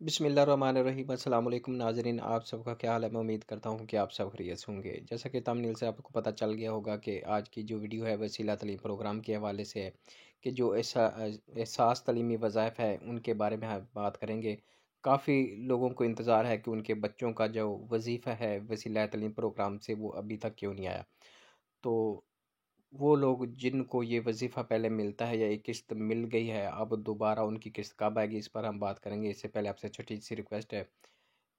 बिस्मिल्लाहिर्रहमानिर्रहीम अस्सलाम वालेकुम नाज़रीन, आप सबका क्या हाल है। मैं उम्मीद करता हूँ कि आप सब खैरियत से होंगे। जैसा कि थंबनेल से आपको पता चल गया होगा कि आज की जो वीडियो है वसीला तलीम प्रोग्राम के हवाले से है कि जो एहसास तलीमी वज़ाइफ है उनके बारे में हम बात करेंगे। काफ़ी लोगों को इंतज़ार है कि उनके बच्चों का जो वजीफ़ा है वसीला तलीम प्रोग्राम से वो अभी तक क्यों नहीं आया। तो वो लोग जिनको ये वज़ीफ़ा पहले मिलता है या एक किस्त मिल गई है, अब दोबारा उनकी किस्त कब आएगी, इस पर हम बात करेंगे। इससे पहले आपसे छोटी-सी रिक्वेस्ट है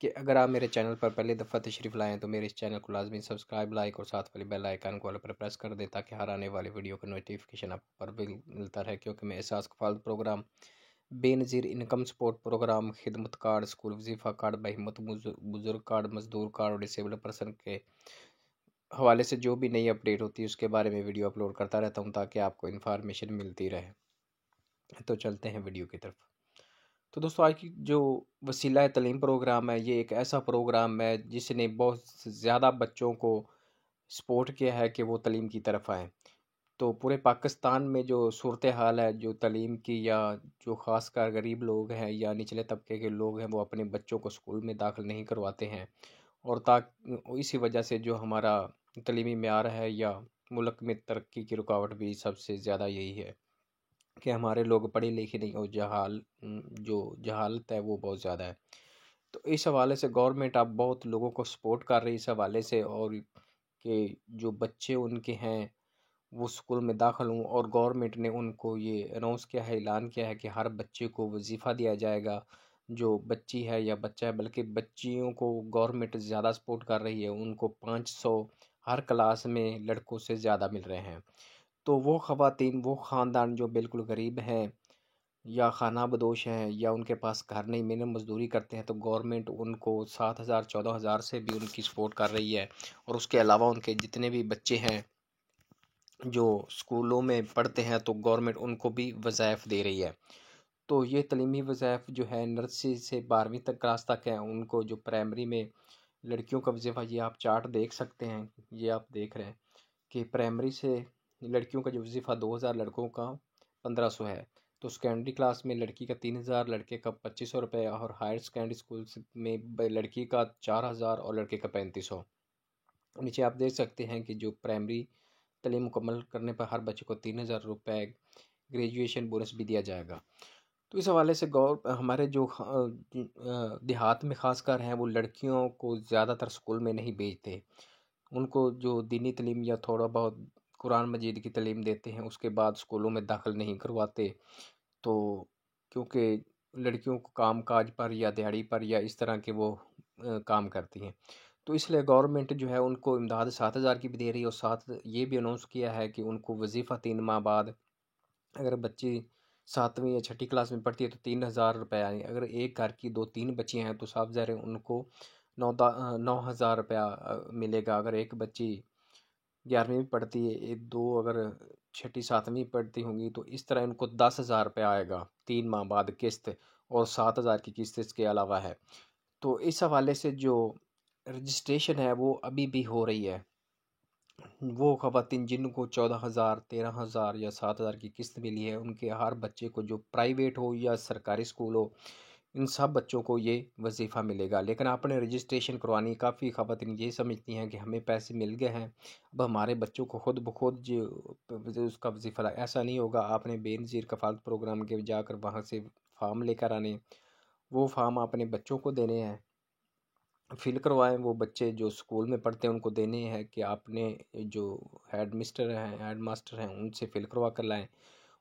कि अगर आप मेरे चैनल पर पहली दफ़ा तशरीफ़ लाएँ तो मेरे इस चैनल को लाज़मी सब्सक्राइब, लाइक और साथ वाले बेल आइकन को ऑल पर प्रेस कर दें ताकि हर आने वाली वीडियो का नोटिफ़िकेशन आप पर भी मिलता रहे। क्योंकि मैं Ehsaas Kafaalat programme, Benazir income support programme, Khidmat card, school Wazifa card, Bahimmat Buzurg card, मज़दूर कार्ड और डिसेबल्ड पर्सन के हवाले से जो भी नई अपडेट होती है उसके बारे में वीडियो अपलोड करता रहता हूँ ताकि आपको इन्फॉर्मेशन मिलती रहे। तो चलते हैं वीडियो की तरफ। तो दोस्तों, आज की जो वसीला तलीम प्रोग्राम है ये एक ऐसा प्रोग्राम है जिसने बहुत ज़्यादा बच्चों को सपोर्ट किया है कि वो तलीम की तरफ आएँ। तो पूरे पाकिस्तान में जो सूरत हाल है जो तलीम की, या जो ख़ासकर गरीब लोग हैं या निचले तबके के लोग हैं वो अपने बच्चों को स्कूल में दाखिल नहीं करवाते हैं। और इसी वजह से जो हमारा तलीमी मेयार है या मुल्क में तरक्की की रुकावट भी सबसे ज़्यादा यही है कि हमारे लोग पढ़े लिखे नहीं और जो जहालत है वो बहुत ज़्यादा है। तो इस हवाले से गवर्नमेंट अब बहुत लोगों को सपोर्ट कर रही है इस हवाले से, और कि जो बच्चे उनके हैं वो स्कूल में दाखिल हों, और गवर्नमेंट ने उनको ये अनाउंस किया है, ऐलान किया है कि हर बच्चे को वजीफ़ा दिया जाएगा। जो बच्ची है या बच्चा है, बल्कि बच्चियों को गवर्नमेंट ज़्यादा सपोर्ट कर रही है, उनको 500 हर क्लास में लड़कों से ज़्यादा मिल रहे हैं। तो वो ख़वातीन, वो ख़ानदान जो बिल्कुल गरीब हैं या खाना बदोश हैं या उनके पास घर नहीं, मिनिमम मज़दूरी करते हैं, तो गवर्नमेंट उनको 7,000 14,000 से भी उनकी सपोर्ट कर रही है। और उसके अलावा उनके जितने भी बच्चे हैं जो स्कूलों में पढ़ते हैं तो गवर्नमेंट उनको भी वज़ाइफ दे रही है। तो ये तलीमी वज़ाइफ जो है नर्सरी से 12वीं तक क्लास तक है। उनको जो प्राइमरी में लड़कियों का वज़ीफ़ा, ये आप चार्ट देख सकते हैं, ये आप देख रहे हैं कि प्राइमरी से लड़कियों का जो वज़ीफ़ा 2,000, लड़कों का 1500 है। तो सेकेंडरी क्लास में लड़की का 3,000, लड़के का 2500 रुपये, और हायर सेकेंडरी स्कूल में लड़की का 4,000 और लड़के का 3500। नीचे आप देख सकते हैं कि जो प्राइमरी तालीम मुकम्मल करने पर हर बच्चे को 3,000 रुपये ग्रेजुएशन बोनस भी दिया जाएगा। तो इस हवाले से हमारे जो देहात में ख़ासकर हैं वो लड़कियों को ज़्यादातर स्कूल में नहीं भेजते। उनको जो दीनी तालीम या थोड़ा बहुत कुरान मजीद की तालीम देते हैं, उसके बाद स्कूलों में दाखिल नहीं करवाते। तो क्योंकि लड़कियों को काम काज पर या दिहाड़ी पर या इस तरह के वो काम करती हैं, तो इसलिए गवर्नमेंट जो है उनको इमदाद 7,000 की भी दे रही है, और साथ ये भी अनाउंस किया है कि उनको वजीफ़ा 3 माह बाद, अगर बच्ची 7वीं या छठी क्लास में पढ़ती है तो 3,000 रुपये आएंगे। अगर एक घर की 2-3 बच्चियाँ हैं तो साफ ज़ाहिर है उनको 9,000 रुपया मिलेगा। अगर एक बच्ची 11वीं में पढ़ती है, एक दो अगर छठी 7वीं पढ़ती होंगी, तो इस तरह इनको 10,000 रुपया आएगा 3 माह बाद किस्त, और 7,000 की किस्त इसके अलावा है। तो इस हवाले से जो रजिस्ट्रेशन है वो अभी भी हो रही है। वो ख़वातीन जिनको 14,000 13,000 या 7,000 की किस्त मिली है, उनके हर बच्चे को, जो प्राइवेट हो या सरकारी स्कूल हो, इन सब बच्चों को ये वजीफ़ा मिलेगा। लेकिन आपने रजिस्ट्रेशन करवानी, काफ़ी ख़वातीन ये समझती हैं कि हमें पैसे मिल गए हैं, अब हमारे बच्चों को खुद ब खुद जो उसका वजीफ़ा, ऐसा नहीं होगा। आपने बेनज़ीर कफ़ालत प्रोग्राम के जाकर वहाँ से फ़ार्म लेकर आने, वो फ़ार्म अपने बच्चों को देने हैं, फिल करवाएं। वो बच्चे जो स्कूल में पढ़ते हैं उनको देने हैं कि आपने जो हेड मास्टर हैं उनसे फिल करवा कर लाएं,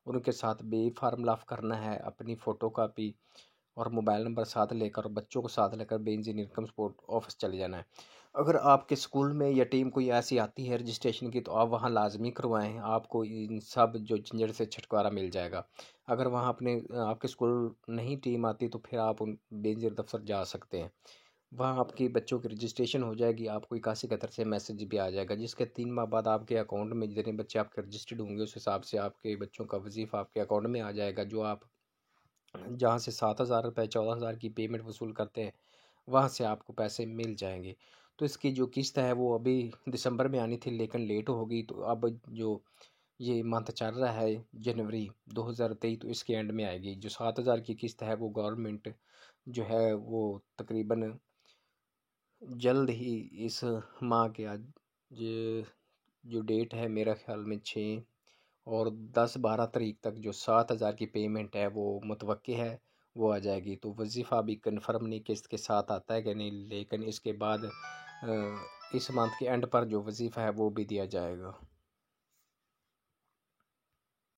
और उनके साथ भी फार्म लाफ करना है, अपनी फ़ोटो कापी और मोबाइल नंबर साथ लेकर और बच्चों को साथ लेकर बेनज़ीर इनकम सपोर्ट ऑफिस चले जाना है। अगर आपके स्कूल में या टीम कोई ऐसी आती है रजिस्ट्रेशन की, तो आप वहाँ लाजमी करवाएं, आपको इन सब जो झंझट से छुटकारा मिल जाएगा। अगर वहाँ आपके स्कूल नहीं टीम आती तो फिर आप उन बेनज़ीर दफ्तर जा सकते हैं। वहाँ आपकी बच्चों की रजिस्ट्रेशन हो जाएगी, आपको 81 की तरफ से मैसेज भी आ जाएगा, जिसके 3 माह बाद आपके अकाउंट में जितने बच्चे आपके रजिस्टर्ड होंगे उस हिसाब से आपके बच्चों का वजीफ़ा आपके अकाउंट में आ जाएगा। जो आप जहाँ से 7,000 रुपये 14,000 की पेमेंट वसूल करते हैं, वहाँ से आपको पैसे मिल जाएंगे। तो इसकी जो किस्त है वो अभी दिसंबर में आनी थी लेकिन लेट हो गई, तो अब जो ये मंथ चल रहा है जनवरी 2023, तो इसके एंड में आएगी। जो 7,000 की किस्त है वो गवर्नमेंट जो है वो तकरीबन जल्द ही इस माह के आज ये जो डेट है मेरा ख्याल में 6 और 10-12 तारीख तक जो 7,000 की पेमेंट है वो मुतवक्की है, वो आ जाएगी। तो वजीफ़ा भी कन्फर्म नहीं किस्त के साथ आता है कि नहीं, लेकिन इसके बाद इस मंथ के एंड पर जो वजीफ़ा है वो भी दिया जाएगा।